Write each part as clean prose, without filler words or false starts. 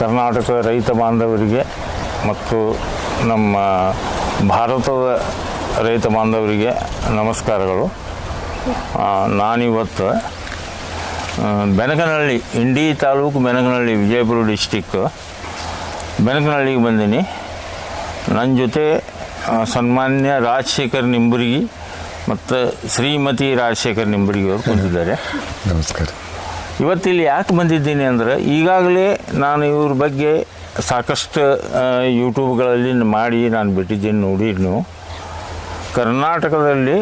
ಕರ್ನಾಟಕದ ರೈತ ಬಾಂಧವರಿಗೆ ಮತ್ತು ನಮ್ಮ ಭಾರತದ ರೈತ ಬಾಂಧವರಿಗೆ ನಮಸ್ಕಾರಗಳು. ನಾನಿವತ್ತು ಬೆನಕನಹಳ್ಳಿ, ಇಂಡಿ ತಾಲೂಕು ಬೆನಕನಹಳ್ಳಿ, ವಿಜಯಪುರ ಡಿಸ್ಟಿಕ್ ಬೆನಕನಹಳ್ಳಿಗೆ ಬಂದೀನಿ. ನನ್ನ ಜೊತೆ ಸನ್ಮಾನ್ಯ ರಾಜಶೇಖರ್ ನಿಂಬುರ್ಗಿ ಮತ್ತು ಶ್ರೀಮತಿ ರಾಜಶೇಖರ್ ನಿಂಬುರ್ಗಿ ಅವರು ಕುಂತಿದ್ದಾರೆ. ನಮಸ್ಕಾರ. ಇವತ್ತಿಲ್ಲಿ ಯಾಕೆ ಬಂದಿದ್ದೀನಿ ಅಂದರೆ, ಈಗಾಗಲೇ ನಾನು ಇವ್ರ ಬಗ್ಗೆ ಸಾಕಷ್ಟು ಯೂಟ್ಯೂಬ್ಗಳಲ್ಲಿ ಮಾಡಿ ನಾನು ಬಿಟ್ಟಿದ್ದೀನಿ. ನೋಡಿದ್ನು ಕರ್ನಾಟಕದಲ್ಲಿ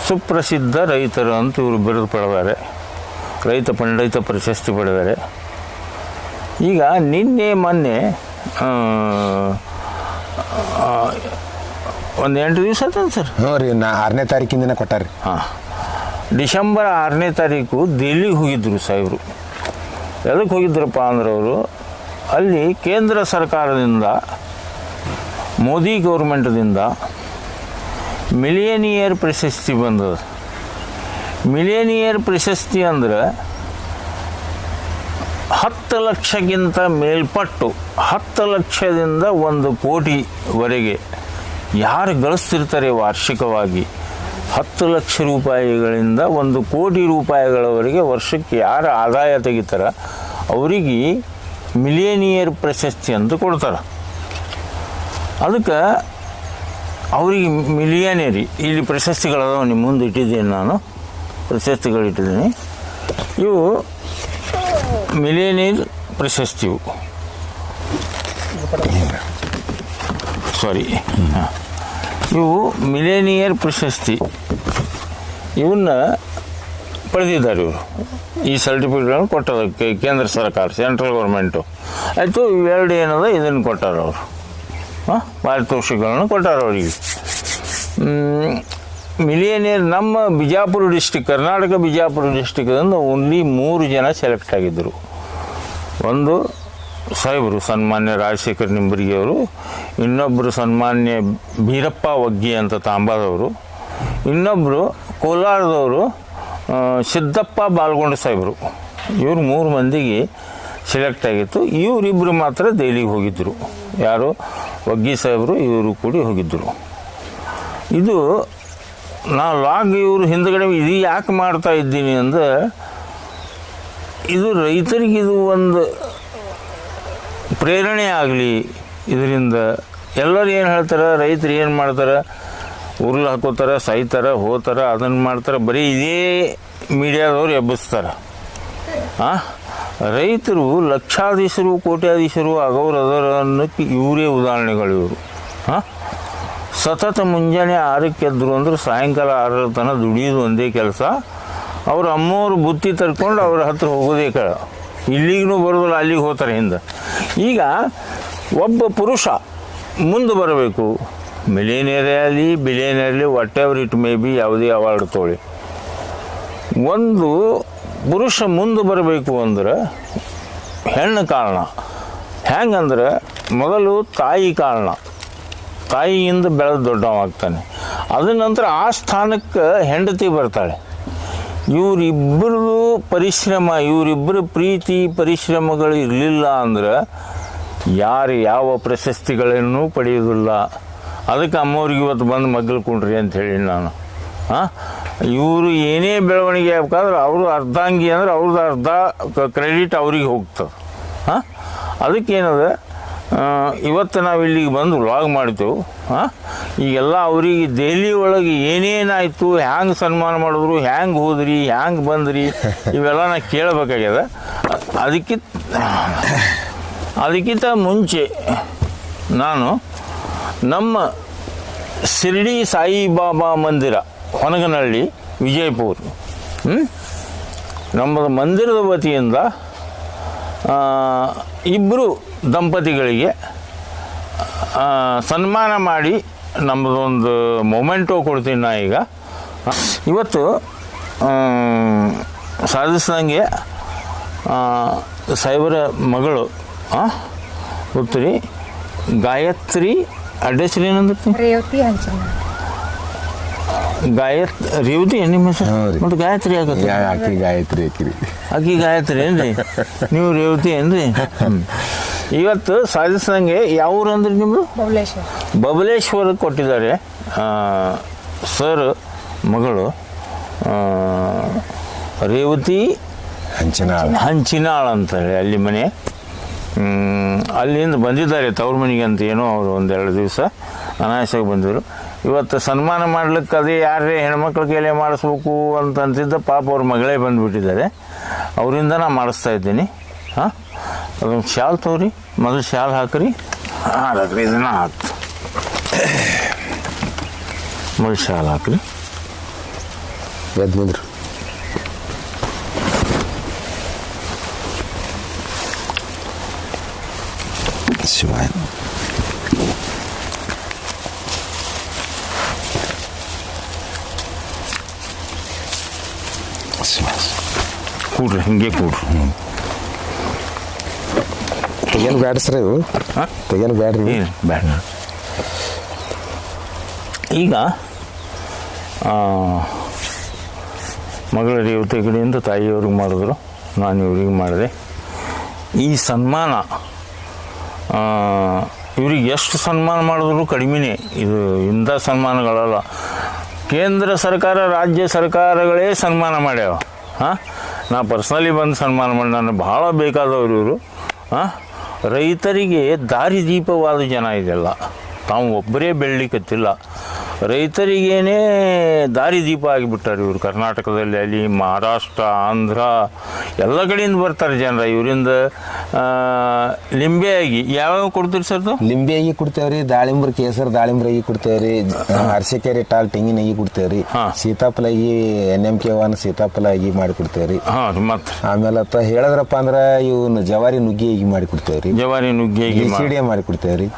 ಸುಪ್ರಸಿದ್ಧ ರೈತರು ಅಂತ ಇವರು ಬಿರುದು ಪಡೆದಾರೆ, ರೈತ ಪಂಡಿತ ಪ್ರಶಸ್ತಿ ಪಡೆದಾರೆ. ಈಗ ಮೊನ್ನೆ ಒಂದು 8 ದಿವಸ ಆಯ್ತು ಸರ್. ಹ್ಞೂ ರೀ, 6ನೇ ತಾರೀಕಿಂದ ಕೊಟ್ಟಾರೆ. ಹಾಂ, ಡಿಸೆಂಬರ್ 6ನೇ ತಾರೀಕು ದಿಲ್ಲಿಗೆ ಹೋಗಿದ್ದರು ಸಾಹೇಬರು. ಎದಕ್ಕೆ ಹೋಗಿದ್ರಪ್ಪ ಅಂದ್ರೆ, ಅವರು ಅಲ್ಲಿ ಕೇಂದ್ರ ಸರ್ಕಾರದಿಂದ, ಮೋದಿ ಗೌರ್ಮೆಂಟದಿಂದ ಮಿಲಿಯನಿಯರ್ ಪ್ರಶಸ್ತಿ ಬಂದದ. ಮಿಲಿಯನಿಯರ್ ಪ್ರಶಸ್ತಿ ಅಂದ್ರೆ 10 ಲಕ್ಷಕ್ಕಿಂತ ಮೇಲ್ಪಟ್ಟು, 10 ಲಕ್ಷದಿಂದ 1 ಕೋಟಿವರೆಗೆ ಯಾರು ಗಳಿಸ್ತಿರ್ತಾರೆ ವಾರ್ಷಿಕವಾಗಿ, 10 ಲಕ್ಷ ರೂಪಾಯಿಗಳಿಂದ 1 ಕೋಟಿ ರೂಪಾಯಿಗಳವರೆಗೆ ವರ್ಷಕ್ಕೆ ಯಾರು ಆದಾಯ ತೆಗಿತಾರ ಅವರಿಗೆ ಮಿಲಿಯನಿಯರ್ ಪ್ರಶಸ್ತಿ ಅಂತ ಕೊಡ್ತಾರೆ. ಅದಕ್ಕೆ ಅವರಿಗೆ ಮಿಲಿಯನೇರಿ ಇಲ್ಲಿ ಪ್ರಶಸ್ತಿಗಳದಾವ. ನಿಮ್ಮ ಮುಂದೆ ಇಟ್ಟಿದ್ದೀನಿ, ನಾನು ಪ್ರಶಸ್ತಿಗಳಿಟ್ಟಿದ್ದೀನಿ. ಇವು ಮಿಲಿಯನೇರ್ ಪ್ರಶಸ್ತಿವು, ಸಾರಿ, ಇವು ಮಿಲೇನಿಯರ್ ಪ್ರಶಸ್ತಿ. ಇವನ್ನ ಪಡೆದಿದ್ದಾರೆ ಇವರು. ಈ ಸರ್ಟಿಫಿಕೇಟ್ಗಳನ್ನು ಕೊಟ್ಟದಕ್ಕೆ ಕೇಂದ್ರ ಸರ್ಕಾರ, ಸೆಂಟ್ರಲ್ ಗೌರ್ಮೆಂಟು ಆಯಿತು. ಇವೆರಡು ಏನದ ಇದನ್ನು ಕೊಟ್ಟಾರ ಅವರು, ಪಾರಿತೋಷಿಕಗಳನ್ನು ಕೊಟ್ಟಾರ ಅವರಿಗೆ. ಮಿಲಿಯನಿಯರ್ ನಮ್ಮ ಬಿಜಾಪುರ ಡಿಸ್ಟಿಕ್, ಕರ್ನಾಟಕ ಬಿಜಾಪುರ ಡಿಸ್ಟಿಕ್ದಿಂದ ಓನ್ಲಿ 3 ಜನ ಸೆಲೆಕ್ಟ್ ಆಗಿದ್ದರು. ಒಂದು ಸಾಹೇಬರು ಸನ್ಮಾನ್ಯ ರಾಜಶೇಖರ್ ನಿಂಬುರ್ಗಿ ಅವರು, ಇನ್ನೊಬ್ಬರು ಸನ್ಮಾನ್ಯ ಬೀರಪ್ಪ ವಗ್ಗಿ ಅಂತ ತಾಂಬಾದವರು, ಇನ್ನೊಬ್ಬರು ಕೋಲಾರದವರು ಸಿದ್ದಪ್ಪ ಬಾಲ್ಗೊಂಡ ಸಾಹೇಬರು. ಇವರು 3 ಮಂದಿಗೆ ಸೆಲೆಕ್ಟ್ ಆಗಿತ್ತು. ಇವರಿಬ್ಬರು ಮಾತ್ರ ದೆಹಲಿಗೆ ಹೋಗಿದ್ದರು. ಯಾರು? ವಗ್ಗಿ ಸಾಹೇಬರು, ಇವರು ಕೂಡಿ ಹೋಗಿದ್ದರು. ಇದು ನಾನು ಲಾಗ್ ಇವರು ಹಿಂದ್ಗಡೆ ಇದು ಯಾಕೆ ಮಾಡ್ತಾ ಇದ್ದೀನಿ ಅಂದರೆ, ಇದು ರೈತರಿಗೆ ಇದು ಒಂದು ಪ್ರೇರಣೆ ಆಗಲಿ. ಇದರಿಂದ ಎಲ್ಲರೂ ಏನು ಹೇಳ್ತಾರೆ, ರೈತರು ಏನು ಮಾಡ್ತಾರೆ, ಉರುಳು ಹಾಕೋತಾರೆ, ಸಾಯ್ತಾರೆ, ಹೋಗ್ತಾರೆ, ಅದನ್ನು ಮಾಡ್ತಾರೆ, ಬರೀ ಇದೇ ಮೀಡಿಯಾದವ್ರು ಎಬ್ಬಿಸ್ತಾರೆ. ರೈತರು ಲಕ್ಷಾಧೀಶರು, ಕೋಟ್ಯಾಧೀಶರು ಆಗೋರು ಅದರ ಅನ್ನೋಕ್ಕೆ ಇವರೇ ಉದಾಹರಣೆಗಳು. ಇವರು ಸತತ ಮುಂಜಾನೆ 6ಕ್ಕೆ ಎದ್ರು ಅಂದ್ರೆ ಸಾಯಂಕಾಲ 6 ತನಕ ದುಡಿಯೋದು ಒಂದೇ ಕೆಲಸ. ಅವ್ರ ಅಮ್ಮವ್ರು ಬುತ್ತಿ ತರ್ಕೊಂಡು ಅವ್ರ ಹತ್ರ ಹೋಗೋದೇ ಕಳ. ಇಲ್ಲಿಗೂ ಬರೋದಿಲ್ಲ, ಅಲ್ಲಿಗೆ ಹೋಗ್ತಾರೆ ಹಿಂದೆ. ಈಗ ಒಬ್ಬ ಪುರುಷ ಮುಂದೆ ಬರಬೇಕು, ಮಿಲಿಯನೇರೇ ಆಗಲಿ, ಬಿಲಿಯನೇರೇ ಆಗಲಿ, what ever it may be, ಯಾವುದೇ ಅವಾರ್ಡ್ ತೊಗೊಳ್ಳಿ. ಒಂದು ಪುರುಷ ಮುಂದೆ ಬರಬೇಕು ಅಂದ್ರೆ ಹೆಣ್ಣು ಕಾರಣ. ಹೆಂಗಂದ್ರೆ, ಮೊದಲು ತಾಯಿ ಕಾರಣ, ತಾಯಿಯಿಂದ ಬೆಳೆದು ದೊಡ್ಡವಾಗ್ತಾನೆ. ಅದ ನಂತರ ಆ ಸ್ಥಾನಕ್ಕೆ ಹೆಂಡತಿ ಬರ್ತಾಳೆ. ಇವರಿಬ್ಬರದು ಪರಿಶ್ರಮ, ಇವರಿಬ್ಬರ ಪ್ರೀತಿ ಪರಿಶ್ರಮಗಳು ಇರಲಿಲ್ಲ ಅಂದ್ರೆ ಯಾರು ಯಾವ ಪ್ರಶಸ್ತಿಗಳನ್ನು ಪಡೆಯೋದಿಲ್ಲ. ಅದಕ್ಕೆ ಅಮ್ಮವ್ರಿಗೆ ಇವತ್ತು ಬಂದು ಮಗ್ಗಲು ಕುಂಡ್ರಿ ಅಂತ ಹೇಳಿ ನಾನು. ಇವರು ಏನೇ ಬೆಳವಣಿಗೆ ಆಗ್ಬೇಕಾದ್ರೆ ಅವರು ಅರ್ಧಾಂಗಿ ಅಂದ್ರೆ ಅವ್ರದ್ದು ಅರ್ಧ ಕ್ರೆಡಿಟ್ ಅವ್ರಿಗೆ ಹೋಗ್ತದೆ. ಅದಕ್ಕೇನದ, ಇವತ್ತು ನಾವು ಇಲ್ಲಿಗೆ ಬಂದು ವ್ಲಾಗ್ ಮಾಡ್ತೇವೆ. ಈಗೆಲ್ಲ ಅವರಿಗೆ ದೆಹಲಿ ಒಳಗೆ ಏನೇನಾಯಿತು, ಹ್ಯಾಂಗೆ ಸನ್ಮಾನ ಮಾಡಿದ್ರು, ಹ್ಯಾಂಗೆ ಹೋದ್ರಿ, ಹ್ಯಾಂಗೆ ಬಂದ್ರಿ, ಇವೆಲ್ಲ ನಾ ಕೇಳಬೇಕಾಗ್ಯದ. ಅದಕ್ಕಿಂತ ಮುಂಚೆ ನಾನು ನಮ್ಮ ಶಿರ್ಡಿ ಸಾಯಿಬಾಬಾ ಮಂದಿರ, ಹೊನಗನಹಳ್ಳಿ, ವಿಜಯಪುರ, ನಮ್ಮ ಮಂದಿರದ ವತಿಯಿಂದ 2 ದಂಪತಿಗಳಿಗೆ ಸನ್ಮಾನ ಮಾಡಿ ನಮ್ಮದೊಂದು ಮೊಮೆಂಟೋ ಕೊಡ್ತೀನಿ ನಾ ಈಗ. ಇವತ್ತು ಸಾಧಿಸಿದಂಗೆ ಸಾಹೇಬರ ಮಗಳು ಗೊತ್ತ್ರಿ, ಗಾಯತ್ರಿ, ಅಡ್ರೆಸ್ ಏನಂದ್ರೆ ರೇವತಿ ನಿಮ್ಮ ಹೆಸರು ಹ್ಞೂ ರೀ. ಮತ್ತು ಗಾಯತ್ರಿ ಆಗತ್ತೆ ಆಕಿ ಗಾಯತ್ರಿ ಆಕಿರಿ ಆಕಿ ಗಾಯತ್ರಿ ಏನ್ರಿ ನೀವು ರೇವತಿ ಏನ್ರಿ ಇವತ್ತು ಸಾಧಿಸ್ದಂಗೆ ಯಾವ ಊರು ಅಂದ್ರೆ ನಿಮ್ಮದು ಬಬಲೇಶ್ವರಕ್ಕೆ ಕೊಟ್ಟಿದ್ದಾರೆ ಸರ್ ಮಗಳು ರೇವತಿ ಹಂಚಿನಾಳ್ ಅಂತ ಹೇಳಿ ಅಲ್ಲಿ ಮನೆ ಅಲ್ಲಿಂದ ಬಂದಿದ್ದಾರೆ ತವ್ರ ಮನೆಗೆ ಅಂತ ಏನೋ ಅವರು ಒಂದೆರಡು ದಿವಸ ಅನಾಯಾಸವಾಗಿ ಬಂದಿದ್ರು ಇವತ್ತು ಸನ್ಮಾನ ಮಾಡ್ಲಿಕ್ಕೆ ಅದೇ ಯಾರೇ ಹೆಣ್ಮಕ್ಳ ಕೈಲೇ ಮಾಡಿಸ್ಬೇಕು ಅಂತ ಅಂತಿದ್ದ ಪಾಪ ಅವ್ರ ಮಗಳೇ ಬಂದುಬಿಟ್ಟಿದ್ದಾರೆ ಅವರಿಂದ ನಾ ಮಾಡಿಸ್ತಾ ಇದ್ದೀನಿ ಹಾಂ ಅದೊಂದು ಶಾಲ್ ತಗೋರಿ ಮೊದಲು ಶಾಲ್ ಹಾಕ್ರಿ ಹಾಕ್ರಿ ಇದನ್ನು ಹಾಕ್ತು ಮೊದಲು ಶಾಲ್ ಹಾಕ್ರಿ ಎದ್ದು ಬಂದ್ರು ಶಿವಾಯ ಕೂಡ್ರಿ ಹಿಂಗೆ ಕೂಡ್ರಿ ತೆಗೇನು ಬ್ಯಾಡ್ರಿ ಸರ್ ಇವು ತೆಗೇನು ಬ್ಯಾಡ್ರಿ ಏನು ಬೇಡ ಈಗ ಮಗಳ ರೇವತಿ ಕಡೆಯಿಂದ ತಾಯಿಯವ್ರಿಗೆ ಮಾಡಿದ್ರು ನಾನು ಇವ್ರಿಗೆ ಮಾಡಿದೆ ಈ ಸನ್ಮಾನ ಇವ್ರಿಗೆ ಎಷ್ಟು ಸನ್ಮಾನ ಮಾಡಿದ್ರು ಕಡಿಮೆನೇ ಇದು ಇಂಥ ಸನ್ಮಾನಗಳಲ್ಲ ಕೇಂದ್ರ ಸರ್ಕಾರ ರಾಜ್ಯ ಸರ್ಕಾರಗಳೇ ಸನ್ಮಾನ ಮಾಡ್ಯಾವ ಹಾಂ ನಾ ಪರ್ಸ್ನಲಿ ಬಂದು ಸನ್ಮಾನ ಮಾಡಿ ನಾನು ಭಾಳ ಬೇಕಾದವರು ಇವರು ಹಾಂ ರೈತರಿಗೆ ದಾರಿದೀಪವಾದ ಜನ ಇದೆಲ್ಲ ತಾವು ಒಬ್ಬರೇ ಬೆಳಲಿಕ್ಕತ್ತಿಲ್ಲ ರೈತರಿಗೇನೆ ದಾರಿದೀಪ ಆಗಿಬಿಟ್ಟಾರೆ ಇವರು ಕರ್ನಾಟಕದಲ್ಲಿ ಅಲ್ಲಿ ಮಹಾರಾಷ್ಟ್ರ ಆಂಧ್ರ ಎಲ್ಲ ಕಡೆಯಿಂದ ಬರ್ತಾರೆ ಜನರ ಇವರಿಂದ ಲಿಂಬೆಯಾಗಿ ಯಾವ್ಯಾವ ಕೊಡ್ತೀರಿ ಸರ್ ಲಿಂಬೆಯಾಗಿ ಕೊಡ್ತೇವ್ರಿ ದಾಳಿಂಬ್ರ ಕೇಸರ್ ದಾಳಿಂಬ್ರಾಗಿ ಕೊಡ್ತೇವ್ರಿ ಅರಸಿಕೆರೆ ಟಾಲ್ ತೆಂಗಿನಾಗಿ ಕೊಡ್ತೇವ್ರಿ ಸೀತಾಫಲಾಗಿ NMK1 ಸೀತಾಫಲಾಗಿ ಮಾಡಿ ಕೊಡ್ತೇವ್ರಿ ಮತ್ತೆ ಆಮೇಲೆ ಹೇಳಿದ್ರಪ್ಪ ಅಂದ್ರೆ ಇವನ್ನ ಜವಾರಿ ನುಗ್ಗಿಯಾಗಿ ಮಾಡಿ ಕೊಡ್ತೇವ್ರಿ ಜವಾರಿ ನುಗ್ಗಿಯಾಗಿ ಗ್ಲಿಸಿಡಿಯ ಮಾಡಿ ಕೊಡ್ತೇವ್ರಿ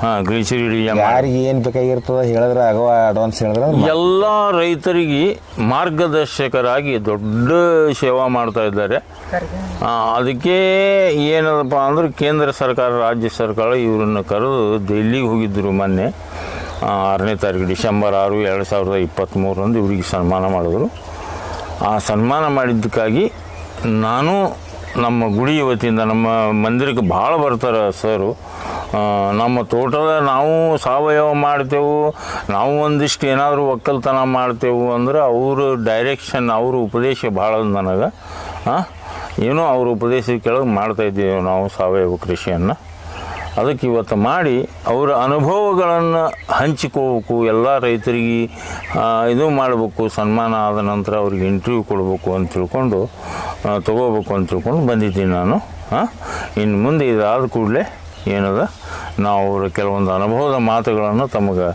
ಯಾರಿಗೆ ಏನ್ ಬೇಕಾಗಿರ್ತದ ಹೇಳಿದ್ರ ಆಗವ ಅಡ್ವಾನ್ಸ್ ಹೇಳಿದ್ರ ಎಲ್ಲ ರೈತರಿಗೆ ಮಾರ್ಗದರ್ಶಕರಾಗಿ ದೊಡ್ಡ ಸೇವಾ ಮಾಡ್ತಾ ಇದ್ದಾರೆ ಅದಕ್ಕೆ ಏನದಪ್ಪ ಅಂದ್ರೆ ಕೇಂದ್ರ ಸರ್ಕಾರ ರಾಜ್ಯ ಸರ್ಕಾರ ಇವರನ್ನು ಕರೆದು ದಿಲ್ಲಿಗೆ ಹೋಗಿದ್ದರು ಮೊನ್ನೆ 6ನೇ ತಾರೀಕು ಡಿಸೆಂಬರ್ 6, 2023 ಇವರಿಗೆ ಸನ್ಮಾನ ಮಾಡಿದ್ರು ಆ ಸನ್ಮಾನ ಮಾಡಿದ್ದಕ್ಕಾಗಿ ನಾನು ನಮ್ಮ ಗುಡಿ ವತಿಯಿಂದ ನಮ್ಮ ಮಂದಿರಕ್ಕೆ ಭಾಳ ಬರ್ತಾರೆ ಸರು ನಮ್ಮ ತೋಟದ ನಾವು ಸಾವಯವ ಮಾಡ್ತೇವೆ ನಾವು ಒಂದಿಷ್ಟು ಏನಾದರೂ ಒಕ್ಕಲ್ತನ ಮಾಡ್ತೇವೆ ಅಂದ್ರೆ ಅವರು ಡೈರೆಕ್ಷನ್ ಅವರು ಉಪದೇಶ ಭಾಳ ನನಗೆ ಏನೋ ಅವ್ರ ಉಪದೇಶ ಕೆಳಗೆ ಮಾಡ್ತಾಯಿದ್ದೇವೆ ನಾವು ಸಾವಯವ ಕೃಷಿಯನ್ನು ಅದಕ್ಕೆ ಇವತ್ತು ಮಾಡಿ ಅವರ ಅನುಭವಗಳನ್ನು ಹಂಚಿಕೋಬೇಕು ಎಲ್ಲ ರೈತರಿಗೆ ಇದು ಮಾಡಬೇಕು ಸನ್ಮಾನ ಆದ ನಂತರ ಅವ್ರಿಗೆ ಇಂಟರ್ವ್ಯೂ ಕೊಡಬೇಕು ಅಂತ ತಿಳ್ಕೊಂಡು ತೊಗೋಬೇಕು ಅಂತ ತಿಳ್ಕೊಂಡು ಬಂದಿದ್ದೀನಿ ನಾನು ಇನ್ನು ಮುಂದೆ ಇದಾದ ಕೂಡಲೇ ಏನದ ನಾವು ಅವರ ಕೆಲವೊಂದು ಅನುಭವದ ಮಾತುಗಳನ್ನು ತಮಗೆ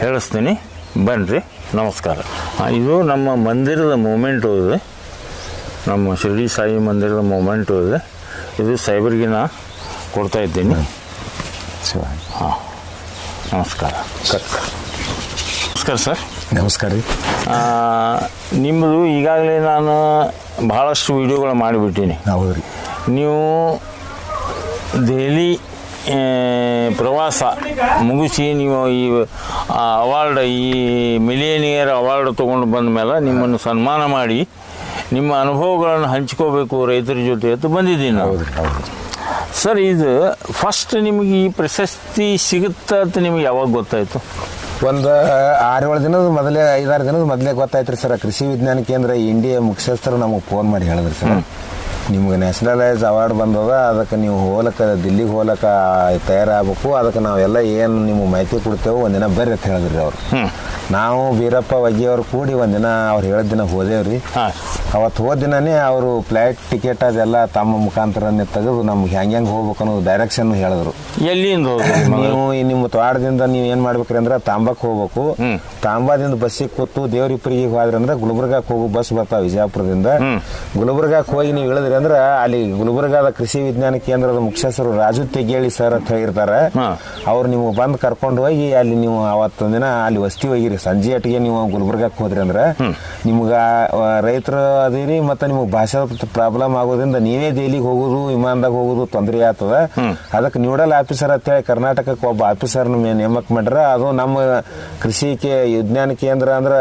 ಹೇಳಿಸ್ತೀನಿ ಬನ್ನಿರಿ ನಮಸ್ಕಾರ ಇದು ನಮ್ಮ ಮಂದಿರದ ಮೂಮೆಂಟು ಇದೆ ನಮ್ಮ ಶಿರಡಿ ಸಾಯಿ ಮಂದಿರದ ಮೂಮೆಂಟು ಇದೆ ಇದು ಸಾಹೇಬರಿಗೆ ನಾ ಕೊಡ್ತಾಯಿದ್ದೀನಿ ಹಾಂ ನಮಸ್ಕಾರ ನಮಸ್ಕಾರ ಸರ್ ನಮಸ್ಕಾರ ರೀ ನಿಮ್ಮದು ಈಗಾಗಲೇ ನಾನು ಭಾಳಷ್ಟು ವೀಡಿಯೋಗಳು ಮಾಡಿಬಿಟ್ಟೀನಿ ಹೌದು ರೀ ನೀವು ದೆಹಲಿ ಪ್ರವಾಸ ಮುಗಿಸಿ ನೀವು ಈ ಅವಾರ್ಡ್ ಈ ಮಿಲಿಯನಿಯರ್ ಅವಾರ್ಡ್ ತೊಗೊಂಡು ಬಂದ ಮೇಲೆ ನಿಮ್ಮನ್ನು ಸನ್ಮಾನ ಮಾಡಿ ನಿಮ್ಮ ಅನುಭವಗಳನ್ನು ಹಂಚ್ಕೋಬೇಕು ರೈತರ ಜೊತೆ ಅಂತ ಬಂದಿದ್ದೀನಿ ನಾವು ಸರ್ ಇದು ಫಸ್ಟ್ ನಿಮಗೆ ಈ ಪ್ರಶಸ್ತಿ ಸಿಗುತ್ತಾ ಅಂತ ನಿಮಗೆ ಯಾವಾಗ ಗೊತ್ತಾಯಿತು ಒಂದು 6-7 ದಿನದ ಮೊದಲೇ 5-6 ದಿನದ ಮೊದಲೇ ಗೊತ್ತಾಯ್ತು ರೀ ಸರ್ ಕೃಷಿ ವಿಜ್ಞಾನ ಕೇಂದ್ರ ಇಂಡಿಯಾ ಮುಖ್ಯಸ್ಥರು ನಮಗೆ ಫೋನ್ ಮಾಡಿ ಹೇಳಿದ್ರಿ ಸರ್ ನಿಮ್ಗೆ ನ್ಯಾಷನಲೈಸ್ ಅವಾರ್ಡ್ ಬಂದದ ಅದಕ್ಕೆ ನೀವು ಹೋಲಕ್ಕೆ ದಿಲ್ಲಿಗೆ ಹೋಲಕ್ಕೆ ತಯಾರಾಗಬೇಕು ಅದಕ್ಕೆ ನಾವೆಲ್ಲ ಏನು ನಿಮ್ಗೆ ಮಾಹಿತಿ ಕೊಡ್ತೇವೆ ಒಂದಿನ ಬರ್ರಿ ಅಂತ ಹೇಳಿದ್ರಿ ಅವ್ರು ನಾವು ವೀರಪ್ಪ ವಗ್ಗಿಯವ್ರು ಕೂಡಿ ಒಂದಿನ ಅವ್ರು ಹೇಳಿದ ದಿನ ಹೋದೇವ್ರಿ ಅವತ್ತು ಹೋದ ದಿನನೇ ಅವರು ಫ್ಲೈಟ್ ಟಿಕೆಟ್ ಅದೆಲ್ಲ ತಮ್ಮ ಮುಖಾಂತರನೇ ತೆಗೆದು ನಮ್ಗೆ ಹೆಂಗೆ ಹೋಗ್ಬೇಕು ಅನ್ನೋದು ಡೈರೆಕ್ಷನ್ ಹೇಳಿದ್ರು ಎಲ್ಲಿಂದ ನೀವು ನಿಮ್ಮ ತೋಟದಿಂದ ನೀವು ಏನು ಮಾಡ್ಬೇಕ್ರಿ ಅಂದ್ರೆ ತಾಂಬಕ್ಕೆ ಹೋಗ್ಬೇಕು ತಾಂಬಾದಿಂದ ಬಸ್ಸಿಗೆ ಕೂತು ದೇವ್ರಿಪ್ಪರಿಗೆ ಹೋದ್ರಿ ಅಂದ್ರೆ ಗುಲ್ಬರ್ಗಕ್ಕೆ ಹೋಗೋ ಬಸ್ ಬರ್ತಾವ ವಿಜಯಪುರದಿಂದ ಗುಲ್ಬರ್ಗಕ್ಕೆ ಹೋಗಿ ನೀವು ಇಳಿದ್ರಿ ಅಂದ್ರೆ ಅಲ್ಲಿ ಗುಲ್ಬರ್ಗಾದ ಕೃಷಿ ವಿಜ್ಞಾನ ಕೇಂದ್ರದ ಮುಖ್ಯಸ್ಥರು ರಾಜು ತೆಗೇಳಿ ಸರ್ ಅಂತ ಹೇಳಿರ್ತಾರೆ ಅವ್ರು ನಿಮ್ಗೆ ಬಂದು ಕರ್ಕೊಂಡು ಹೋಗಿ ಅಲ್ಲಿ ನೀವು ಅವತ್ತೊಂದಿನ ಅಲ್ಲಿ ವಸ್ತಿ ಹೋಗಿರಿ ಸಂಜೆ ಅಟ್ಟಿಗೆ ನೀವು ಗುಲ್ಬರ್ಗಕ್ಕೆ ಹೋದ್ರಿ ಅಂದ್ರೆ ನಿಮ್ಗೆ ರೈತರ ಅದೀರಿ ಮತ್ತೆ ನಿಮಗೆ ಭಾಷಾ ಪ್ರಾಬ್ಲಮ್ ಆಗೋದ್ರಿಂದ ನೀವೇ ದೆಹಲಿಗೆ ಹೋಗೋದು ವಿಮಾನದಾಗ ಹೋಗೋದು ತೊಂದರೆ ಆಗ್ತದ. ಅದಕ್ಕೆ ನ್ಯೂಡಲ್ ಆಫೀಸರ್ ಅಂತೇಳಿ ಕರ್ನಾಟಕಕ್ಕೆ ಒಬ್ಬ ಆಫೀಸರ್ ನೇಮಕ ಮಾಡ್ರ. ಅದು ನಮ್ಮ ಕೃಷಿ ವಿಜ್ಞಾನ ಕೇಂದ್ರ ಅಂದ್ರೆ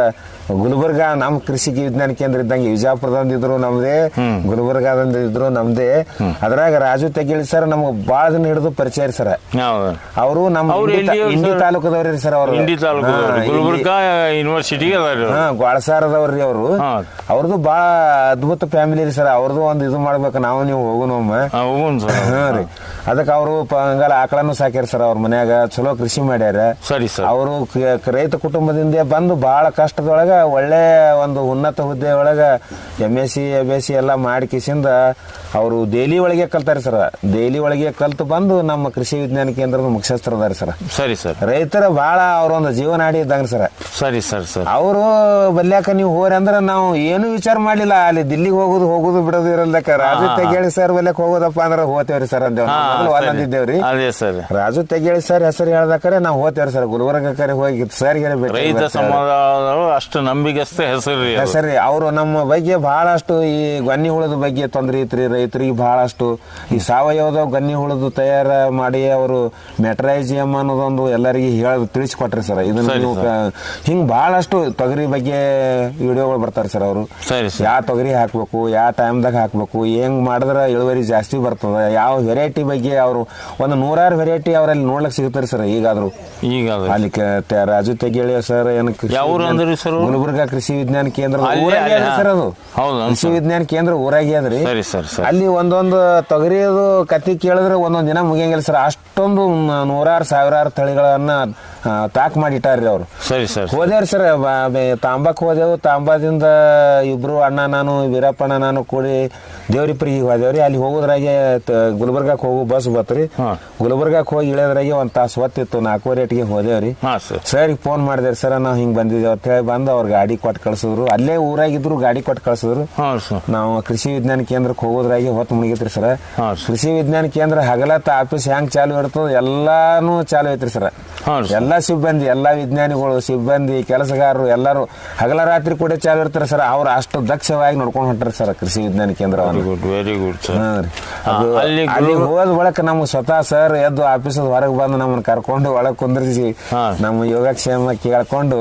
ಗುಲ್ಬರ್ಗ ನಮ್ಮ ಕೃಷಿ ವಿಜ್ಞಾನ ಕೇಂದ್ರ ಇದ್ದಂಗೆ ವಿಜಯಪುರದಂದಿದ್ರು ನಮ್ದೇ, ಗುಲ್ಬರ್ಗಾದಂದಿದ್ರು ನಮ್ದೇ. ಅದ್ರಾಗ ರಾಜು ತೆಗೇಳಿ ಸರ್ ನಮ್ಗೆ ಬಾಳ ದಿನ ಹಿಡಿದು ಪರಿಚಯ ಸರ್. ಅವರು ನಮ್ಮ ಇಂಡಿ ತಾಲೂಕದವ್ರಿ ಸರ್. ಅವರು ಯೂನಿವರ್ಸಿಟಿ ಗೋಳಸಾರದವ್ರಿ. ಅವರು ಅವ್ರದ್ದು ಬಾಳ ಅದ್ಭುತ ಫ್ಯಾಮಿಲಿ ರೀ ಸರ್. ಅವ್ರದ್ದು ಒಂದು ಇದು ಮಾಡ್ಬೇಕು ನಾವು ನೀವು ಹೋಗುನೊಮ್ಮೆ. ಹಾ ರೀ, ಅದಕ್ಕೆ ಅವರು ಹಂಗಾಲ ಆಕಳನ್ನು ಸಾಕ್ಯಾರ ಸರ್. ಅವ್ರ ಮನ್ಯಾಗ ಚಲೋ ಕೃಷಿ ಮಾಡ್ಯಾರ. ಸರಿ ಸರ್. ಅವರು ರೈತ ಕುಟುಂಬದಿಂದ ಬಂದು ಬಹಳ ಕಷ್ಟದೊಳಗ ಒಳ್ಳೆ ಒಂದು ಉನ್ನತ ಹುದ್ದೆ ಒಳಗ MSc FSc ಎಲ್ಲ ಮಾಡಿಕಿಸಿಂದ ಅವರು ದೆಹಲಿ ಒಳಗೆ ಕಲ್ತಾರೆ ಸರ್. ದೆಹಲಿ ಒಳಗೆ ಕಲ್ತು ಬಂದು ನಮ್ಮ ಕೃಷಿ ವಿಜ್ಞಾನ ಕೇಂದ್ರದ ಮುಖ್ಯಸ್ಥರದಾರ ಸರ್. ಸರಿ ಸರ್. ರೈತರ ಬಹಳ ಅವ್ರೊಂದು ಜೀವನಾಡಿ ಇದ್ದಂಗ ಸರ್. ಸರಿ ಸರ್. ಸರ್ ಅವರು ಬಲ್ಯಾಕ ನೀವು ಹೋರಿ ಅಂದ್ರೆ ನಾವು ಏನು ವಿಚಾರ ಮಾಡ್ಲಿಲ್ಲ. ಅಲ್ಲಿ ದಿಲ್ಲಿಗೆ ಹೋಗುದು ಬಿಡೋದು ಇರಲ್ದಕ್ಕ. ರಾಜು ತೆಗೇಳಿ ಸರ್ ಬಲ್ಯಾಕ ಹೋಗೋದಪ್ಪ ಅಂದ್ರೆ ಹೋತೇವ್ರಿ ಸರ್ ಅಂದೇವ್ರಿ. ಅದೇ ಸರ್. ರಾಜು ತೆಗೇಳಿ ಸರ್ ಹೆಸರು ಹೇಳ್ದಕ್ರೆ ನಾವು ಹೋತೇವ್ರಿ ಸರ್. ಗುಲ್ಬರ್ಗ ಕರೆ ಹೋಗಿ ಸರ್ ರೈತ ಸಮಾಜದವರು ಅಷ್ಟು ನಂಬಿಕೆಸ್ತ ಹೆಸರು. ಅವರು ನಮ್ಮ ಬಗ್ಗೆ ಬಹಳಷ್ಟು ಈ ಗನ್ನಿ ಹುಳದ ಬಗ್ಗೆ ತೊಂದರೆ ಐತ್ರಿ ರೈತರಿಗೆ ಬಹಳಷ್ಟು. ಈ ಸಾವಯವದ ಗನ್ನಿ ಹುಳದ ತಯಾರ ಮಾಡಿ ಅವರು ಮೆಟ್ರೈಜಿಯಂ ಅನ್ನೋದೊಂದು ಎಲ್ಲರಿಗೆ ತಿಳಿಸಿಕೊಟ್ರಿ ಸರ್. ಇದನ್ನ ನೀವು ಹಿಂಗ್ ಬಹಳಷ್ಟು ತೊಗರಿ ಬಗ್ಗೆ ವಿಡಿಯೋಗಳು ಬರ್ತಾರೆ ಸರ್. ಅವರು ಯಾವ ತೊಗರಿ ಹಾಕ್ಬೇಕು, ಯಾವ ಟೈಮ್ದಾಗ ಹಾಕ್ಬೇಕು, ಹೆಂಗ್ ಮಾಡಿದ್ರೆ ಇಳುವರಿ ಜಾಸ್ತಿ ಬರ್ತದ, ಯಾವ ವೆರೈಟಿ ಬಗ್ಗೆ ಅವರು ಒಂದು 100 ವೆರೈಟಿ ಅವರಲ್ಲಿ ನೋಡ್ಲಕ್ ಸಿಗ್ತಾರೆ ಸರ್. ಈಗಾದ್ರು ಅಲ್ಲಿ ರಾಜು ತೆಗೇಳಿ ಸರ್ ಗುಲ್ಬರ್ಗ ಕೃಷಿ ವಿಜ್ಞಾನ ಕೇಂದ್ರ ಸರ್. ಅದು ಕೃಷಿ ವಿಜ್ಞಾನ ಕೇಂದ್ರ ಊರಾಗಿ ಅದ್ರಿ. ಅಲ್ಲಿ ಒಂದೊಂದು ತೊಗರಿದು ಕತ್ತಿ ಕೇಳಿದ್ರೆ ಒಂದೊಂದ್ ದಿನ ಮುಗಿಯಂಗಿಲ್ಲ ಸರ್. ಅಷ್ಟೊಂದು 100,000 ತಳಿಗಳನ್ನ ಪ್ಯಾಕ್ ಮಾಡಿ ಇಟ್ಟಾರ್ರಿ ಅವ್ರು. ಹೋದೇವ್ರಿ ಸರ್. ತಾಂಬಾಕ್ ಹೋದೆವು. ತಾಂಬಾದಿಂದ ಇಬ್ರು ಅಣ್ಣ ನಾನು ವೀರಪ್ಪಣ್ಣ ನಾನು ಕೂಡಿ ದೇವ್ರಿಪ್ರಿಗೆ ಹೋದೇವ್ರಿ. ಅಲ್ಲಿ ಹೋಗೋದ್ರಾಗೆ ಗುಲ್ಬರ್ಗಕ್ಕೆ ಹೋಗೋ ಬಸ್ ಬತ್ರಿ. ಗುಲ್ಬರ್ಗಕ್ಕೆ ಹೋಗಿ ಇಳಿಯೋದ್ರಾಗೆ ಒಂದ್ ತಾಸು ಹೊತ್ತಿತ್ತು. 4:15ಗೆ ಹೋದೇವ್ರಿ. ಸರ್ ಫೋನ್ ಮಾಡಿದೇವ್ರಿ ಸರ್ ನಾವು ಹಿಂಗ್ ಬಂದಿದ್ದೇವೆ ಅಂತ ಹೇಳಿ ಬಂದು ಅವ್ರ ಗಾಡಿ ಕೊಟ್ಟು ಕಳ್ಸಿದ್ರು. ಅಲ್ಲೇ ಊರಾಗಿದ್ರು ಗಾಡಿ ಕೊಟ್ಟು ಕಳ್ಸಿದ್ರು. ನಾವು ಕೃಷಿ ವಿಜ್ಞಾನ ಕೇಂದ್ರಕ್ಕೆ ಹೋಗೋದ್ರಾಗೆ ಹೊತ್ತು ಮುಗಿತ್ರಿ ಸರ್. ಕೃಷಿ ವಿಜ್ಞಾನ ಕೇಂದ್ರ ಹಗಲತ್ತ ಆಫೀಸ್ ಹೆಂಗ್ ಚಾಲು ಇರ್ತದ ಎಲ್ಲಾನು ಚಾಲು ಐತ್ರಿ ಸರ್. ಎಲ್ಲಾ ಸಿಬ್ಬಂದಿ, ಎಲ್ಲಾ ವಿಜ್ಞಾನಿಗಳು, ಸಿಬ್ಬಂದಿ, ಕೆಲಸಗಾರರು ಎಲ್ಲಾರು ಹಗಲ ರಾತ್ರಿ ಕೂಡ ಚಾಲು ಇರ್ತಾರೆ ಸರ್. ಅವ್ರು ಅಷ್ಟು ದಕ್ಷವಾಗಿ ನೋಡ್ಕೊಂಡು ಹೊಂಟ್ರಿ ಸರ್ ಕೃಷಿ ವಿಜ್ಞಾನ ಕೇಂದ್ರ. Very good. ಅಲ್ಲಿ ಹೋದ ಬಳಕ ನಮ್ಗೆ ಸ್ವತಃ ಸರ್ ಎದ್ದು ಆಫೀಸ್ ಹೊರಗೆ ಬಂದು ನಮ್ಮನ್ನ ಕರ್ಕೊಂಡು ಒಳಗ್ ಕುಂದ್ರಿಸಿ ನಮ್ಮ ಯೋಗಕ್ಷೇಮ ಕೇಳ್ಕೊಂಡು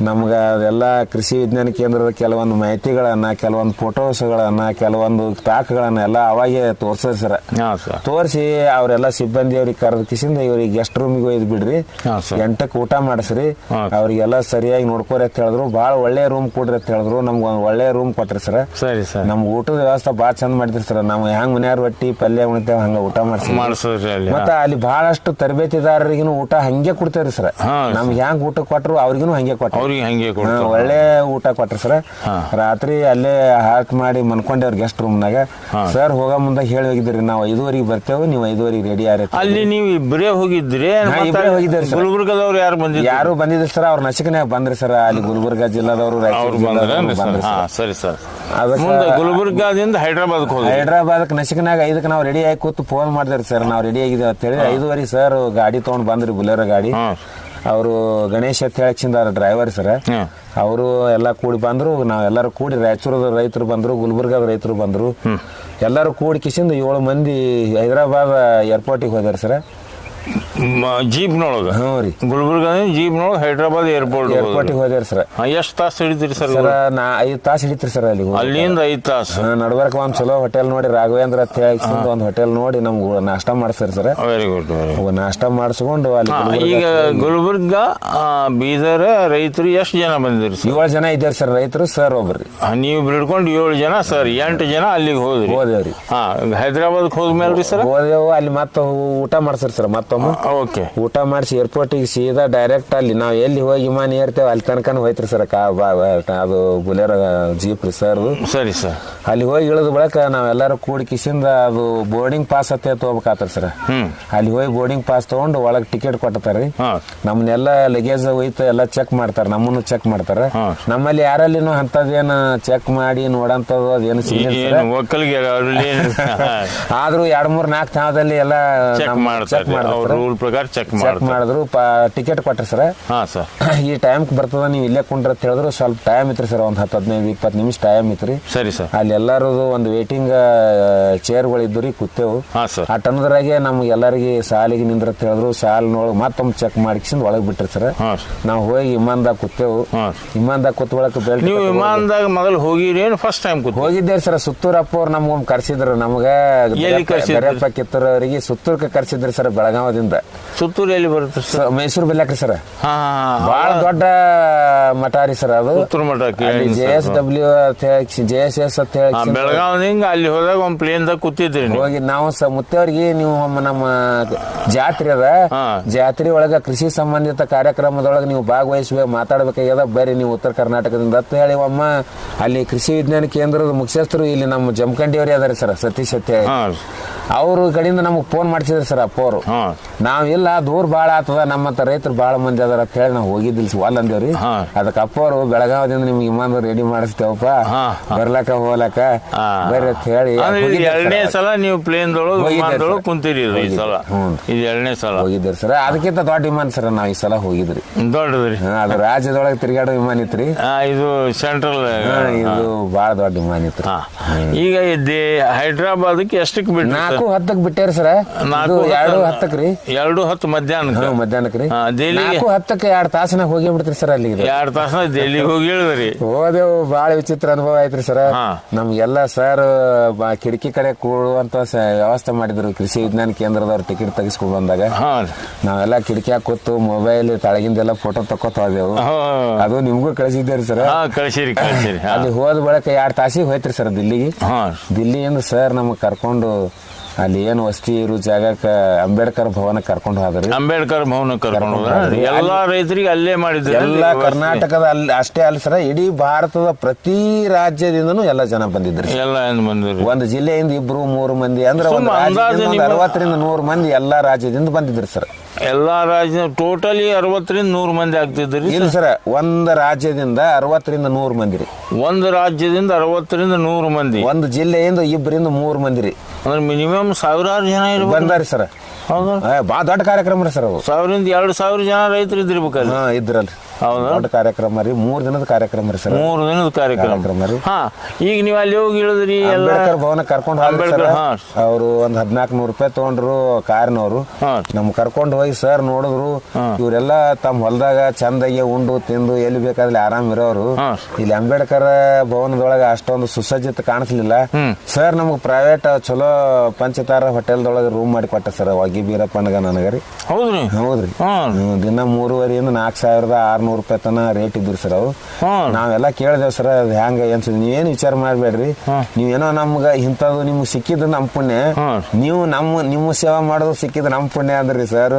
ನಮ್ಗ ಅದೆಲ್ಲ ಕೃಷಿ ವಿಜ್ಞಾನ ಕೇಂದ್ರದ ಕೆಲವೊಂದು ಮಾಹಿತಿಗಳನ್ನ, ಕೆಲವೊಂದು ಫೋಟೋಸ್ಗಳನ್ನ, ಕೆಲವೊಂದು ಪ್ಯಾಕ್ಗಳನ್ನ ಎಲ್ಲ ಅವಾಗೆ ತೋರ್ಸದ್ ಸರ್. ತೋರಿಸಿ ಅವರೆಲ್ಲ ಸಿಬ್ಬಂದಿ ಅವ್ರಿಗೆ ಕರೆದ ಕಿಸಿಂದ ಇವ್ರಿಗೆ ಗೆಸ್ಟ್ ರೂಮಿಗೆ ಒಯ್ದು ಬಿಡ್ರಿ, 8ಕ್ಕೆ ಊಟ ಮಾಡಿಸ್ರಿ, ಅವ್ರಿಗೆಲ್ಲ ಸರಿಯಾಗಿ ನೋಡ್ಕೋರಿ ಅಂತ ಹೇಳಿದ್ರು. ಬಹಳ ಒಳ್ಳೆ ರೂಮ್ ಕೊಡ್ರಿ ಅಂತ ಹೇಳಿದ್ರು. ನಮ್ಗೆ ಒಂದ್ ಒಳ್ಳೆ ರೂಮ್ ಕೊಟ್ರಿ ಸರ್. ನಮ್ಗೆ ಊಟದ ವ್ಯವಸ್ಥೆ ಬಾಳ ಚಂದ ಮಾಡಿದ್ರಿ ಸರ್. ನಾವು ಹೆಂಗ್ ಮನ್ಯಾರ ರೊಟ್ಟಿ ಪಲ್ಯ ಉಣ್ತೇವೆ ಹಂಗ ಊಟ ಮಾಡಿಸ್ರಿ. ಮತ್ತೆ ಅಲ್ಲಿ ಬಹಳಷ್ಟು ತರಬೇತಿದಾರರಿಗೂ ಊಟ ಹಂಗೆ ಕೊಡ್ತೇವ್ರಿ ಸರ್. ನಮ್ಗೆ ಹೆಂಗ್ ಊಟ ಕೊಟ್ರು ಅವ್ರಿಗೂ ಹಂಗೆ ಕೊಟ್ರು. ಒಳ್ಳೆ ಊಟ ಕೊಟ್ರಿ ಸರ್. ರಾತ್ರಿ ಅಲ್ಲೇ ಹಾಲ್ಟ್ ಮಾಡಿ ಮನ್ಕೊಂಡೇವ್ರಿ ಗೆಸ್ಟ್ ರೂಮ್ನಾಗ. ಸರ್ ಹೋಗೋ ಮುಂದೆ ಹೇಳಿ ಹೋಗಿದ್ರಿ ನಾವು 5:15 ಬರ್ತೇವೆ, ನೀವು 5:15 ರೆಡಿ ಆರಿ. ಅಲ್ಲಿ ನೀವು ಇಬ್ಬರೇ ಹೋಗಿದ್ರಿ? ಇಬ್ಬರೇ ಹೋಗಿದ್ದೀರಿ ಸರ್. ಗುಲ್ಬರ್ಗದವ್ರು ಯಾರು ಬಂದಿದ್ರು ಸರ್. ಅವ್ರ ನಸಿಕನ್ಯಾಗ ಬಂದ್ರಿ ಸರ್. ಅಲ್ಲಿ ಗುಲ್ಬರ್ಗ ಜಿಲ್ಲಾದವರು ಸರಿ ಸರ್. ಗುಲ್ಬರ್ಗಾದಿಂದ ಹೈದ್ರಾಬಾದ್ ನಸಿಕನ್ಯಾಗ 5ಕ್ಕೆ ನಾವು ರೆಡಿ ಆಗಿ ಕೂತು ಫೋನ್ ಮಾಡಿದ್ರಿ ಸರ್. ನಾವು ರೆಡಿ ಆಗಿದ್ದೇವೆ ಅಂತ ಹೇಳಿ 5:15 ಸರ್ ಗಾಡಿ ತಗೊಂಡ್ ಬಂದ್ರಿ, ಬುಲೆರೋ ಗಾಡಿ. ಅವರು ಗಣೇಶ್ ಅಂತ ಹೇಳಕ್ಸಿಂದ ಡ್ರೈವರ್ ಸರ್. ಅವರು ಎಲ್ಲ ಕೂಡಿ ಬಂದ್ರು. ನಾವೆಲ್ಲರೂ ಕೂಡಿ ರಾಯಚೂರದ ರೈತರು ಬಂದ್ರು, ಗುಲ್ಬರ್ಗದ ರೈತರು ಬಂದ್ರು. ಎಲ್ಲರೂ ಕೂಡಿ ಕಿಸಿಂದ 7 ಮಂದಿ ಹೈದರಾಬಾದ್ ಏರ್ಪೋರ್ಟಿಗೆ ಹೋದಾರ ಸರ್. ಜೀಪ್ನೊಳಗ? ಹ್ಞೂ ರೀ. ಗುಲ್ಬರ್ಗ ಜೀಪ್ನೊಳಗ ಹೈದ್ರಾಬಾದ್ ಏರ್ಪೋರ್ಟಿಗೆ ಹೋದ್ರಿ ಸರ್. ಎಷ್ಟು ತಾಸು ಹಿಡಿದ್ರಿ ಸರ್? 5 ತಾಸು ಹಿಡಿತ್ರಿ ಸರ್. ಅಲ್ಲಿಂದ 5 ತಾಸು ನಡ್ಬರ್ಕ ಒಂದ್ ಚಲೋ ಹೋಟೆಲ್ ನೋಡಿ, ರಾಘವೇಂದ್ರ ಅಂತ ಹೇಳಿ ಒಂದ್ ಹೋಟೆಲ್ ನೋಡಿ ನಮ್ಗೆ ನಾಷ್ಟ ಮಾಡಿಸ್ರಿ ಸರ್. Very good. ನಾಷ್ಟ ಮಾಡಿಸ್ಕೊಂಡು ಅಲ್ಲಿ ಈಗ ಗುಲ್ಬರ್ಗ ಬೀದರ್ ರೈತರು ಎಷ್ಟು ಜನ ಬಂದಿರಿ? 7 ಜನ ಇದ್ದಾರೆ ಸರ್ ರೈತರು. ಸರ್ ಒಬ್ರಿ ನೀವು ಬಿಡ್ಕೊಂಡು 7 ಜನ ಸರ್. 8 ಜನ ಅಲ್ಲಿಗೆ ಹೋದೇವ್ರಿ. ಹೈದ್ರಾಬಾದ್ ಹೋದ್ಮೇಲ್ರಿ ಸರ್? ಹೋದೆವು. ಅಲ್ಲಿ ಮತ್ತೆ ಊಟ ಮಾಡ್ಸರಿ ಸರ್. ಮತ್ತೊಮ್ಮೆ ಊಟ ಮಾಡಿಸಿ ಏರ್ಪೋರ್ಟಿಗೆ ಸೀದಾ ಡೈರೆಕ್ಟ್ ಅಲ್ಲಿ ನಾವು ಎಲ್ಲಿ ಹೋಗಿ ವಿಮಾನ ಏರ್ತೇವೆ ಅಲ್ಲಿ ತನಕ ಹೋಯ್ತ್ರಿ ಸರ್. ಅದು ಬುಲೆರೋ ಜೀಪ್ ರೀ ಸರ್. ಸರಿ ಸರ್. ಅಲ್ಲಿ ಹೋಗಿ ಇಳಿದ ಬಳಕ ನಾವೆಲ್ಲರೂ ಕೂಡಿ ಕಿಸಿಂದ ಅದು ಬೋರ್ಡಿಂಗ್ ಪಾಸ್ ಅಂತ ತಗೋಬೇಕಾಗ್ತಾರ ಸರ್. ಅಲ್ಲಿ ಹೋಗಿ ಬೋರ್ಡಿಂಗ್ ಪಾಸ್ ತಗೊಂಡು ಒಳಗೆ ಟಿಕೆಟ್ ಕೊಡ್ತಾರ್ರಿ. ನಮ್ಮನ್ನೆಲ್ಲ ಲಗೇಜ್ ಹೋಯ್ತು ಎಲ್ಲ ಚೆಕ್ ಮಾಡ್ತಾರ, ನಮ್ಮನ್ನು ಚೆಕ್ ಮಾಡ್ತಾರ. ನಮ್ಮಲ್ಲಿ ಯಾರಲ್ಲಿನೂ ಅಂತದೇನು ಚೆಕ್ ಮಾಡಿ ನೋಡಂತದ್ದು ಅದೇನು ಸಿಗಲಿಲ್ಲ. ಆದ್ರೂ 2, 3, 4 ತಾಣದಲ್ಲಿ ಎಲ್ಲ ಚೆಕ್ ಮಾಡ್ತಾರೆ. ರೂಲ್ ಪ್ರಕಾರ ಚೆಕ್ ಮಾಡಿದ್ರು ಟಿಕೆಟ್ ಕೊಟ್ರಿ ಸರ್. ಹಾಂ ಸರ್. ಈ ಟೈಮ್ಗೆ ಬರ್ತದ ನೀವು ಇಲ್ಲೇ ಕುಂಡ್ರ ಅಂತ ಹೇಳಿದ್ರು ಸ್ವಲ್ಪ ಟೈಮ್ ಇತ್ರಿ ಸರ್, ಒಂದು 10-15-20 ನಿಮಿಷ ಟೈಮ್ ಇತ್ರಿ. ಸರಿ ಸರ್. ಅಲ್ಲಿ ಎಲ್ಲರದು ಒಂದು ವೇಟಿಂಗ್ ಚೇರ್ಗಳು ಇದ್ದು ರೀ, ಕೂತೇವು. ಹಾಂ ಸರ್. ಆ ಟನ್ದ್ರಾಗೆ ನಮ್ಗೆ ಎಲ್ಲರಿಗೆ ಸಾಲಿಗೆ ನಿಂದ್ರ ಅಂತ ಹೇಳಿದ್ರು, ಸಾಲಿನೊಳಗೆ ಮತ್ತೊಮ್ಮೆ ಚೆಕ್ ಮಾಡಿಸಿಂದ ಒಳಗೆ ಬಿಟ್ರಿ ಸರ್. ನಾವು ಹೋಗಿ ವಿಮಾನದಾಗ ಕೂತೇವು. ವಿಮಾನದಾಗ ಕೂತ್ಕೊಳಕ್ ಬೆಲ್ಟ್. ನೀವು ವಿಮಾನದಾಗ ಮೊದಲು ಹೋಗಿರಿ ಏನು ಫಸ್ಟ್ ಟೈಮ್ ಹೋಗಿದ್ದೇವೆ ಸರ್. ಸುತ್ತೂರಪ್ಪ ಅವ್ರು ನಮ್ಗೆ ಕರ್ಸಿದ್ರು, ನಮಗ ದರ್ಯಪ್ಪ ಕಿತ್ತೂರ್ ಅವರಿಗೆ ಸುತ್ತೂರ್ಗೆ ಕರ್ಸಿದ್ರಿ ಸರ್ ಬೆಳಗಾವದಿಂದ. ಸುತ್ತೂರು ಎಲ್ಲಿ ಬರುತ್ತೆ ಸರ್? ಮೈಸೂರು ಬೆಲ್ಲಾಕ್ರಿ ಸರ್. ಬಹಳ ದೊಡ್ಡ ಮಠ ರೀ ಸರ್ ಅದು. ಸುತ್ತೂರು ಮಠ JSW JSS ಅಂತ ಹೇಳಿ ಬೆಳಗಾವಿಂದ ಅಲ್ಲಿ ಹೋದಾಗ ಒಂದು ಪ್ಲೇನ್ದಾಗ ಕೂತಿದ್ರಿ ಹೋಗಿ ನಾವು ಮುತ್ತೇವ್ರಿಗೆ ನೀವು ನಮ್ಮ ಜಾತ್ರೆ ಅದ, ಜಾತ್ರೆ ಒಳಗ ಕೃಷಿ ಸಂಬಂಧಿತ ಕಾರ್ಯಕ್ರಮದೊಳಗೆ ನೀವು ಭಾಗವಹಿಸುವ ಮಾತಾಡ್ಬೇಕಾಗ್ಯದ, ಬರ್ರಿ ನೀವು ಉತ್ತರ ಕರ್ನಾಟಕದಿಂದ ಅಂತ ಹೇಳಿ ಒಮ್ಮ ಅಲ್ಲಿ ಕೃಷಿ ವಿಜ್ಞಾನ ಕೇಂದ್ರದ ಮುಖ್ಯಸ್ಥರು ಇಲ್ಲಿ ನಮ್ಮ ಜಮಖಂಡಿಯವರೇ ಅದಾರೆ ಸರ್, ಸತೀಶ್ ಅಂತ ಹೇಳಿ. ಅವ್ರ ಕಡೆಯಿಂದ ನಮಗೆ ಫೋನ್ ಮಾಡ್ಸಿದ್ರಿ ಸರ್ ಅಪ್ಪವರು. ನಾವಿಲ್ಲ ದೂರ ಭಾಳ ಆಗ್ತದ, ನಮ್ಮ ರೈತರು ಭಾಳ ಮಂದಿ ಅದಾರ ಅಂತ ಹೇಳಿ ನಾವು ಹೋಗಿದ್ದಿಲ್ಲ ವಾಲ್ ಅಂದೇವ್ರಿ. ಅದಕ್ಕೆ ಅಪ್ಪವರು ಬೆಳಗಾವದಿಂದ ನಿಮ್ಗೆ ವಿಮಾನ ರೆಡಿ ಮಾಡಿಸ್ತೇವಪ್ಪ, ಬರ್ಲಕ್ಕ ಹೋಗ್ಲಕ್ಕ ಬರ್ರಿ ಅಂತ ಹೇಳಿ. ಎರಡನೇ ಸಲ ನೀವು ಪ್ಲೇನ್ದೊಳಗೆ ಕುಂತೀರಿ ಇದು ಎರಡನೇ ಸಲ ಹೋಗಿದ್ದೀರಿ ಸರ್. ಅದಕ್ಕಿಂತ ದೊಡ್ಡ ವಿಮಾನ ಸರ್ ನಾವು ಈ ಸಲ ಹೋಗಿದ್ರಿ. ದೊಡ್ಡದ್ರಿ ಅದು ರಾಜ್ಯದೊಳಗೆ ತಿರುಗಾಡೋ ವಿಮಾನ ಇತ್ರಿ. ಇದು ಸೆಂಟ್ರಲ್, ಇದು ಭಾಳ ದೊಡ್ಡ ವಿಮಾನ ಇತ್ತು. ಈಗ ಹೈದ್ರಾಬಾದಕ್ಕೆ ಎಷ್ಟಕ್ಕೆ ಬಿಟ್ಟು? 4:10 ಬಿಟ್ಟೇರಿ ಸರ್. 2:10 ರೀ. 2:10 ಮಧ್ಯಾಹ್ನಕ್ಕೆ ರೀ. 4:10 2 ತಾಸನಾಗ ಹೋಗಿ ಬಿಡ್ತೀರಿ ಸರ್. ಅಲ್ಲಿ 2 ತಾಸನಾಗ ದೆಹಲಿಗೆ ಹೋಗಿ ಹೇಳಿದ್ರಿ. ಹೋದೆವು. ಭಾಳ ವಿಚಿತ್ರ ಅನುಭವ ಆಯ್ತ್ರಿ ಸರ್. ನಮ್ಗೆಲ್ಲ ಸರ್ ಕಿಟಕಿ ಕಡೆ ಕೂಡುವಂತ ವ್ಯವಸ್ಥೆ ಮಾಡಿದ್ರು ಕೃಷಿ ವಿಜ್ಞಾನ ಕೇಂದ್ರದವ್ರು ಟಿಕೆಟ್ ತೆಗಿಸ್ಕೊಂಡು ಬಂದಾಗ. ನಾವೆಲ್ಲ ಕಿಟಕಿ ಕೂತು ಮೊಬೈಲ್ ತಳಗಿಂದೆಲ್ಲ ಫೋಟೋ ತಕ್ಕೋತ ಹೋದೆವು. ಅದು ನಿಮ್ಗೂ ಕಳಿಸಿದ್ದೇರಿ ಸರ್. ಕಳಿಸಿರಿ. ಅಲ್ಲಿ ಹೋದ ಬಳಿಕ 2 ತಾಸಿಗೆ ಹೋಯ್ತ್ರಿ ಸರ್ ದಿಲ್ಲಿಗೆ. ದಿಲ್ಲಿಯಿಂದ ಸರ್ ನಮಗ್ ಕರ್ಕೊಂಡು ಅಲ್ಲಿ ಏನು ವಸತಿ ಇರೋ ಜಾಗಕ್ಕೆ ಅಂಬೇಡ್ಕರ್ ಭವನ ಕರ್ಕೊಂಡು ಹೋದ್ರಿ. ಅಂಬೇಡ್ಕರ್ ಭವನ ಕರ್ಕೊಂಡು ಎಲ್ಲಾ ರೈತರಿಗೆ ಅಲ್ಲೇ ಮಾಡಿದ್ರು. ಎಲ್ಲ ಕರ್ನಾಟಕದ ಅಲ್ಲಿ ಅಷ್ಟೇ ಅಲ್ಲ ಸರ್, ಇಡೀ ಭಾರತದ ಪ್ರತಿ ರಾಜ್ಯದಿಂದನೂ ಎಲ್ಲ ಜನ ಬಂದಿದ್ರು. ಎಲ್ಲ ಬಂದಿದ್ರು. ಒಂದು ಜಿಲ್ಲೆಯಿಂದ 2-3 ಮಂದಿ ಅಂದ್ರೆ 60-100 ಮಂದಿ ಎಲ್ಲಾ ರಾಜ್ಯದಿಂದ ಬಂದಿದ್ರು ಸರ್. ಎಲ್ಲಾ ರಾಜ್ಯ ಟೋಟಲಿ 60-100 ಮಂದಿ ಆಗ್ತಿದ್ರಿ. ಇಲ್ಲ ಸರ್, ಒಂದು ರಾಜ್ಯದಿಂದ 60-100 ಮಂದಿ ರೀ. ಒಂದು ರಾಜ್ಯದಿಂದ 60-100 ಮಂದಿ. ಒಂದು ಜಿಲ್ಲೆಯಿಂದ 2-3 ಮಂದಿ ರೀ. ಅಂದ್ರೆ ಮಿನಿಮಮ್ 1000 ಜನ ಬಂದಾರಿ ಸರ್. ಹೌದಾ? ಭಾಳ ದೊಡ್ಡ ಕಾರ್ಯಕ್ರಮ ರೀ ಸರ್. 1000-2000 ಜನ ರೈತರು ಇದ್ದಿರ್ಬೇಕಲ್ಲ. ಇದ್ರಲ್ರಿ. ದೊಡ್ಡ ಕಾರ್ಯಕ್ರಮ ರೀ. 3 ದಿನದ ಕಾರ್ಯಕ್ರಮ ರೀ ಸರ್. 3 ದಿನದ ಕಾರ್ಯಕ್ರಮ ರೀ. ಈಗ ನೀವು ಅಲ್ಲಿ ಹೋಗಿ ಹೇಳಿದ್ರಿ ಅಂಬೇಡ್ಕರ್ ಭವನ ಕರ್ಕೊಂಡು ಹೋಗ್ರಿ. ಅವರು ಒಂದ್ 1400 ರೂಪಾಯಿ ತಗೊಂಡ್ರು ಕಾರಿನವರು. ನಮ್ ಕರ್ಕೊಂಡು ಹೋಗಿ ಸರ್ ನೋಡಿದ್ರು, ಇವರೆಲ್ಲ ತಮ್ಮ ಹೊಲದಾಗ ಚಂದಾಗಿ ಉಂಡು ತಿಂದು ಎಲ್ಲಿ ಬೇಕಾದ್ರೆ ಆರಾಮ್ ಇರೋರು. ಇಲ್ಲಿ ಅಂಬೇಡ್ಕರ್ ಭವನದೊಳಗ ಅಷ್ಟೊಂದು ಸುಸಜ್ಜಿತ ಕಾಣಿಸ್ಲಿಲ್ಲ ಸರ್. ನಮ್ಗೆ ಪ್ರೈವೇಟ್ ಚಲೋ ಪಂಚತಾರ ಹೋಟೆಲ್ದೊಳಗೆ ರೂಮ್ ಮಾಡಿ ಕೊಟ್ಟ ಸರ್ ವಾಗಿ ಬೀರಪ್ಪನಗ ನನಗರಿ. ಹೌದ್ರಿ. ದಿನ 3,500-4,600 ರೂಪಾಯಿ ತನ ರೇಟ್ ಇದ್ರು ಸರ್ ಅವು. ನಾವೆಲ್ಲ ಕೇಳಿದೇವ್ ಸರ್, ಅದು ಹೆಂಗ ಏನ್ಸ ನೀವೇನು ವಿಚಾರ ಮಾಡ್ಬೇಡ್ರಿ, ನೀವೇನೋ ನಮ್ಗ ಇಂಥದ್ದು ನಿಮ್ಗೆ ಸಿಕ್ಕಿದ್ದು ನಮ್ ಪುಣ್ಯ, ನೀವು ನಿಮ್ಮ ಸೇವಾ ಮಾಡೋದು ಸಿಕ್ಕಿದ್ದು ನಮ್ ಪುಣ್ಯ ಅಂದ್ರಿ ಸರ್.